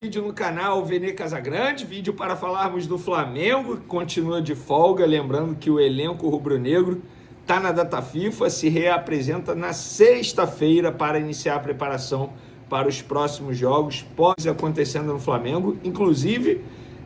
Vídeo no canal Vene Casagrande, vídeo para falarmos do Flamengo, que continua de folga, lembrando que o elenco rubro-negro está na data FIFA, se reapresenta na sexta-feira para iniciar a preparação para os próximos jogos, pode acontecendo no Flamengo, inclusive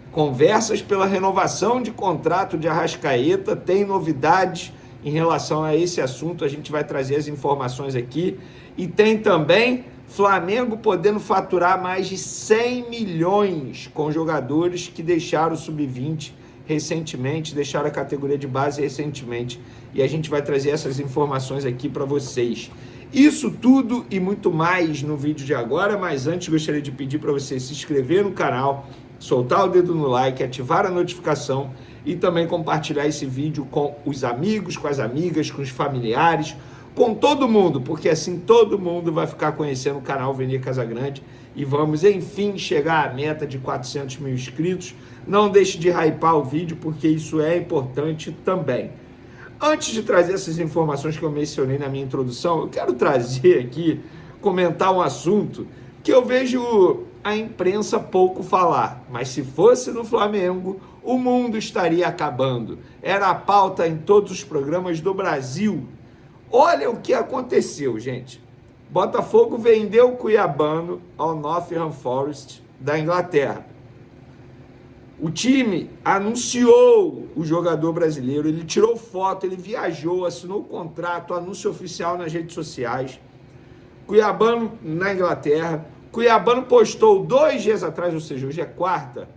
conversas pela renovação de contrato de Arrascaeta, tem novidades em relação a esse assunto, a gente vai trazer as informações aqui, e tem também Flamengo podendo faturar mais de 100 milhões com jogadores que deixaram o Sub-20 recentemente, deixaram a categoria de base recentemente. E a gente vai trazer essas informações aqui para vocês. Isso tudo e muito mais no vídeo de agora, mas antes gostaria de pedir para você se inscrever no canal, soltar o dedo no like, ativar a notificação e também compartilhar esse vídeo com os amigos, com as amigas, com os familiares, com todo mundo, porque assim todo mundo vai ficar conhecendo o canal Vene Casagrande e vamos, enfim, chegar à meta de 400 mil inscritos. Não deixe de hypar o vídeo, porque isso é importante também. Antes de trazer essas informações que eu mencionei na minha introdução, eu quero trazer aqui, comentar um assunto que eu vejo a imprensa pouco falar, mas se fosse no Flamengo, o mundo estaria acabando. Era a pauta em todos os programas do Brasil. Olha o que aconteceu, gente. Botafogo vendeu o Cuiabano ao Nottingham Forest da Inglaterra. O time anunciou o jogador brasileiro, ele tirou foto, ele viajou, assinou o contrato, anúncio oficial nas redes sociais. Cuiabano na Inglaterra. Cuiabano postou 2 dias atrás, ou seja, hoje é quarta.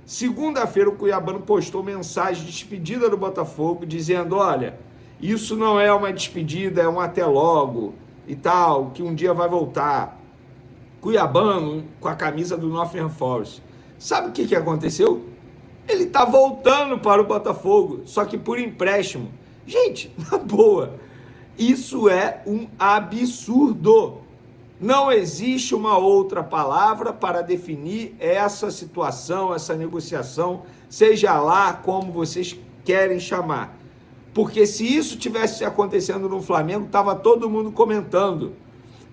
Segunda-feira o Cuiabano postou mensagem de despedida do Botafogo, dizendo, olha, isso não é uma despedida, é um até logo e tal, que um dia vai voltar. Cuiabano com a camisa do Nottingham Forest. Sabe o que aconteceu? Ele tá voltando para o Botafogo, só que por empréstimo. Gente, na boa, isso é um absurdo. Não existe uma outra palavra para definir essa situação, essa negociação, seja lá como vocês querem chamar. Porque se isso tivesse acontecendo no Flamengo, estava todo mundo comentando.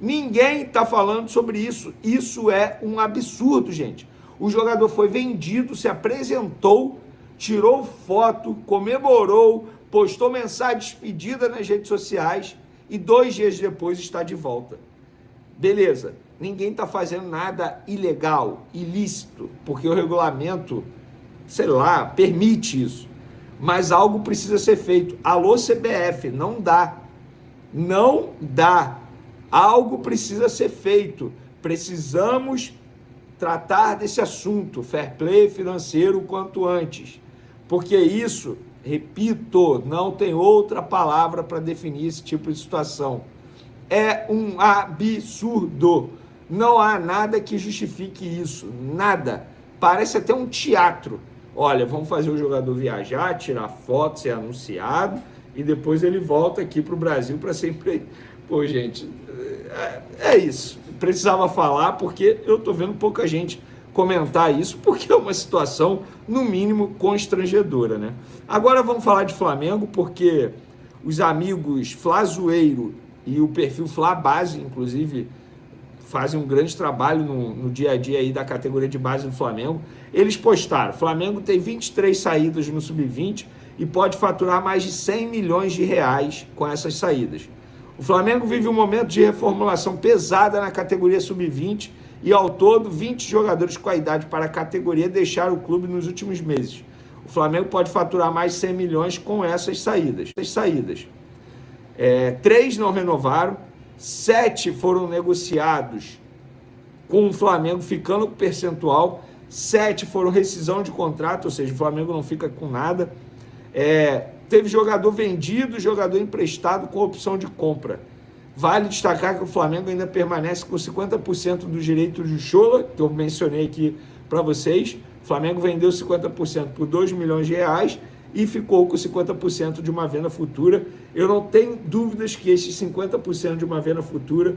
Ninguém está falando sobre isso. Isso é um absurdo, gente. O jogador foi vendido, se apresentou, tirou foto, comemorou, postou mensagem de despedida nas redes sociais e 2 dias depois está de volta. Beleza, ninguém está fazendo nada ilegal, ilícito, porque o regulamento, sei lá, permite isso. Mas algo precisa ser feito. Alô, CBF, não dá. Não dá. Algo precisa ser feito. Precisamos tratar desse assunto, fair play financeiro, o quanto antes. Porque isso, repito, não tem outra palavra para definir esse tipo de situação. É um absurdo. Não há nada que justifique isso. Nada. Parece até um teatro. Olha, vamos fazer o jogador viajar, tirar foto, ser anunciado, e depois ele volta aqui para o Brasil para sempre... Pô, gente, é isso. Precisava falar porque eu estou vendo pouca gente comentar isso, porque é uma situação, no mínimo, constrangedora, né? Agora vamos falar de Flamengo, porque os amigos Flazoeiro e o perfil Flabase, inclusive, fazem um grande trabalho no dia a dia aí da categoria de base do Flamengo. Eles postaram, Flamengo tem 23 saídas no Sub-20 e pode faturar mais de 100 milhões de reais com essas saídas. O Flamengo vive um momento de reformulação pesada na categoria Sub-20 e, ao todo, 20 jogadores com a idade para a categoria deixaram o clube nos últimos meses. O Flamengo pode faturar mais de 100 milhões com essas saídas. 3 não renovaram, 7 foram negociados com o Flamengo ficando com percentual, 7 foram rescisão de contrato, ou seja, o Flamengo não fica com nada. Teve jogador vendido, jogador emprestado com opção de compra. Vale destacar que o Flamengo ainda permanece com 50% dos direitos de Chola, que eu mencionei aqui para vocês. O Flamengo vendeu 50% por 2 milhões de reais e ficou com 50% de uma venda futura. Eu não tenho dúvidas que esse 50% de uma venda futura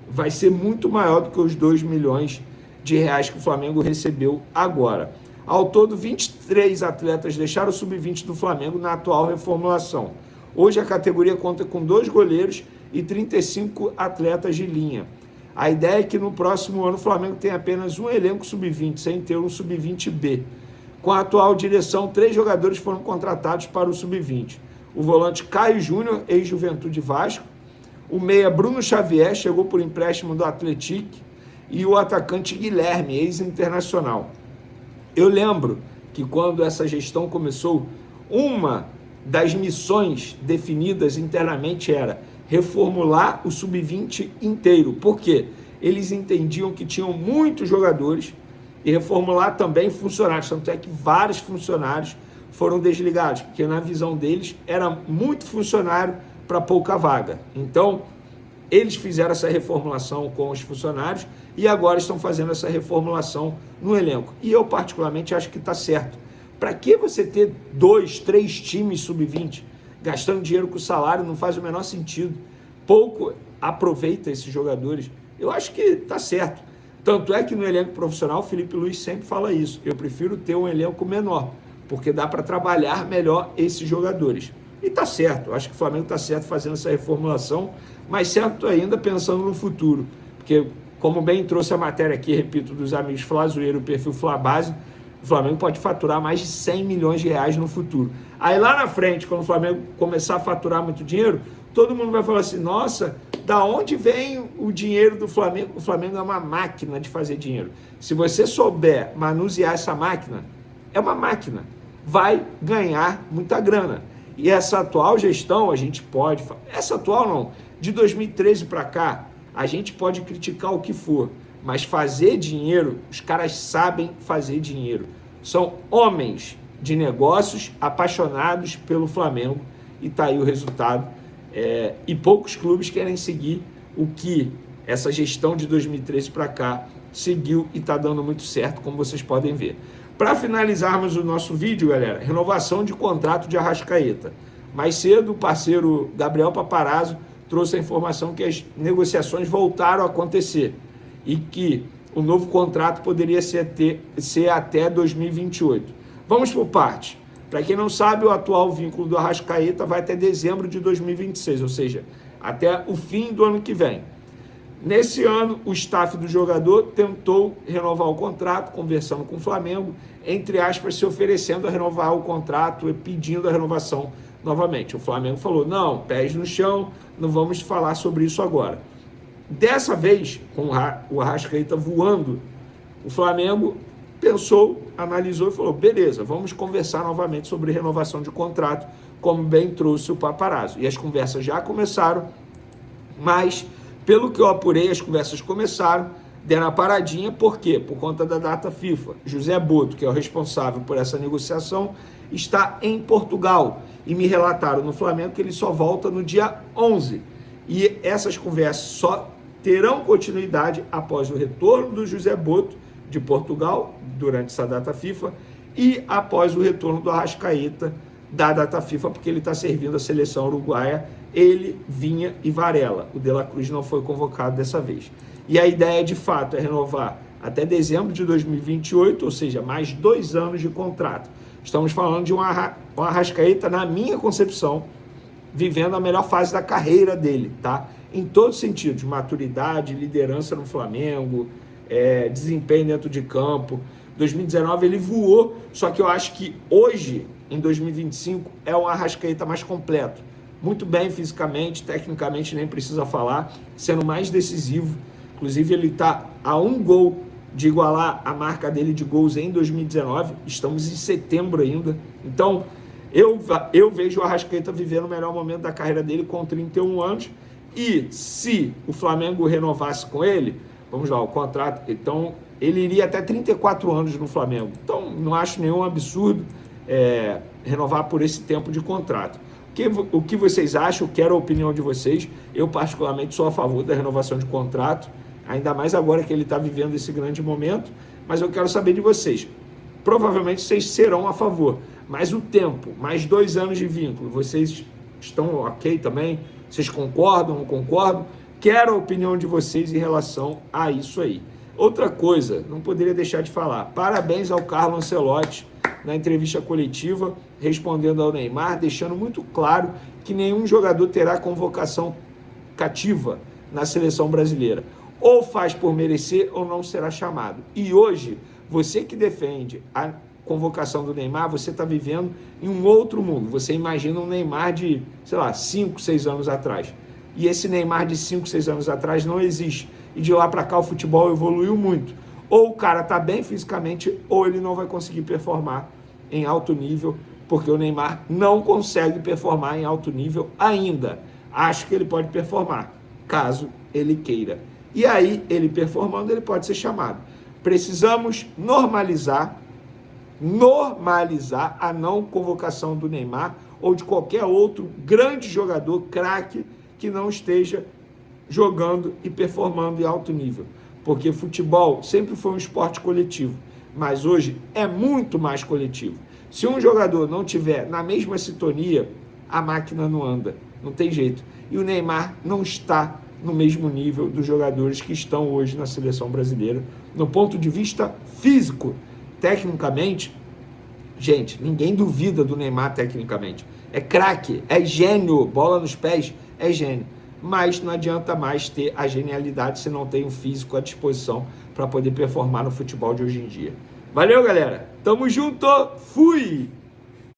vai ser muito maior do que os 2 milhões de reais que o Flamengo recebeu agora. Ao todo, 23 atletas deixaram o Sub-20 do Flamengo na atual reformulação. Hoje a categoria conta com 2 goleiros e 35 atletas de linha. A ideia é que no próximo ano o Flamengo tenha apenas um elenco sub-20, sem ter um sub-20B. Com a atual direção, 3 jogadores foram contratados para o sub-20. O volante Caio Júnior, ex-Juventude Vasco. O meia Bruno Xavier, chegou por empréstimo do Atlético. E o atacante Guilherme, ex-internacional. Eu lembro que quando essa gestão começou, uma das missões definidas internamente era reformular o sub-20 inteiro. Por quê? Eles entendiam que tinham muitos jogadores e reformular também funcionários. Tanto é que vários funcionários foram desligados, porque na visão deles era muito funcionário para pouca vaga. Então, eles fizeram essa reformulação com os funcionários e agora estão fazendo essa reformulação no elenco. E eu, particularmente, acho que está certo. Para que você ter 2, 3 times sub-20 gastando dinheiro com salário? Não faz o menor sentido. Pouco aproveita esses jogadores. Eu acho que está certo. Tanto é que no elenco profissional, o Felipe Luiz sempre fala isso. Eu prefiro ter um elenco menor, porque dá para trabalhar melhor esses jogadores. E está certo. Eu acho que o Flamengo está certo fazendo essa reformulação, mas certo ainda pensando no futuro. Porque, como bem trouxe a matéria aqui, repito, dos amigos Flazoeiro, o perfil Flabase, o Flamengo pode faturar mais de 100 milhões de reais no futuro. Aí lá na frente, quando o Flamengo começar a faturar muito dinheiro, todo mundo vai falar assim, nossa, da onde vem o dinheiro do Flamengo? O Flamengo é uma máquina de fazer dinheiro. Se você souber manusear essa máquina, é uma máquina, vai ganhar muita grana. E essa atual gestão, a gente pode... Essa atual não, de 2013 para cá, a gente pode criticar o que for, mas fazer dinheiro, os caras sabem fazer dinheiro. São homens de negócios apaixonados pelo Flamengo e tá aí o resultado. E poucos clubes querem seguir o que essa gestão de 2013 para cá seguiu e está dando muito certo, como vocês podem ver. Para finalizarmos o nosso vídeo, galera, renovação de contrato de Arrascaeta. Mais cedo, o parceiro Gabriel Paparazzo trouxe a informação que as negociações voltaram a acontecer e que o novo contrato poderia ser até 2028. Vamos por parte. Para quem não sabe, o atual vínculo do Arrascaeta vai até dezembro de 2026, ou seja, até o fim do ano que vem. Nesse ano, o staff do jogador tentou renovar o contrato, conversando com o Flamengo, entre aspas, se oferecendo a renovar o contrato e pedindo a renovação novamente. O Flamengo falou, não, pés no chão, não vamos falar sobre isso agora. Dessa vez, com o Arrascaeta voando, o Flamengo pensou, analisou e falou, beleza, vamos conversar novamente sobre renovação de contrato, como bem trouxe o Paparazzo. E as conversas já começaram, mas, pelo que eu apurei, as conversas começaram, deram a paradinha, por quê? Por conta da data FIFA. José Boto, que é o responsável por essa negociação, está em Portugal. E me relataram no Flamengo que ele só volta no dia 11. E essas conversas só terão continuidade após o retorno do José Boto de Portugal, durante essa data FIFA, e após o retorno do Arrascaeta da data FIFA, porque ele está servindo a seleção uruguaia, ele, Vinha e Varela. O De La Cruz não foi convocado dessa vez. E a ideia, de fato, é renovar até dezembro de 2028, ou seja, mais 2 anos de contrato. Estamos falando de um Arrascaeta, na minha concepção, vivendo a melhor fase da carreira dele, tá? Em todos os sentidos, maturidade, liderança no Flamengo, desempenho dentro de campo. 2019 ele voou, só que eu acho que hoje, em 2025, é um Arrascaeta mais completo. Muito bem fisicamente, tecnicamente nem precisa falar, sendo mais decisivo. Inclusive ele está a 1 gol de igualar a marca dele de gols em 2019, estamos em setembro ainda. Então, eu vejo o Arrascaeta vivendo o melhor momento da carreira dele com 31 anos, e se o Flamengo renovasse com ele, vamos lá, o contrato, então ele iria até 34 anos no Flamengo. Então, não acho nenhum absurdo renovar por esse tempo de contrato. O que vocês acham? Quero a opinião de vocês. Eu, particularmente, sou a favor da renovação de contrato, ainda mais agora que ele está vivendo esse grande momento, mas eu quero saber de vocês. Provavelmente vocês serão a favor, mas o tempo, mais 2 anos de vínculo, vocês estão ok também? Vocês concordam, não concordam? Quero a opinião de vocês em relação a isso aí. Outra coisa, não poderia deixar de falar, parabéns ao Carlo Ancelotti na entrevista coletiva, respondendo ao Neymar, deixando muito claro que nenhum jogador terá convocação cativa na seleção brasileira. ou faz por merecer ou não será chamado. E hoje, você que defende a convocação do Neymar, você está vivendo em um outro mundo. Você imagina um Neymar de, sei lá, 5, 6 anos atrás. E esse Neymar de 5, 6 anos atrás não existe. E de lá para cá o futebol evoluiu muito. Ou o cara está bem fisicamente, ou ele não vai conseguir performar em alto nível, porque o Neymar não consegue performar em alto nível ainda. Acho que ele pode performar, caso ele queira. E aí, ele performando, ele pode ser chamado. Precisamos normalizar a não convocação do Neymar ou de qualquer outro grande jogador, craque, que não esteja jogando e performando em alto nível. Porque futebol sempre foi um esporte coletivo, mas hoje é muito mais coletivo. Se um jogador não tiver na mesma sintonia, a máquina não anda, não tem jeito. E o Neymar não está no mesmo nível dos jogadores que estão hoje na seleção brasileira, no ponto de vista físico. Tecnicamente, gente, ninguém duvida do Neymar tecnicamente. É craque, é gênio, bola nos pés, é gênio. Mas não adianta mais ter a genialidade se não tem um físico à disposição para poder performar no futebol de hoje em dia. Valeu, galera. Tamo junto. Fui!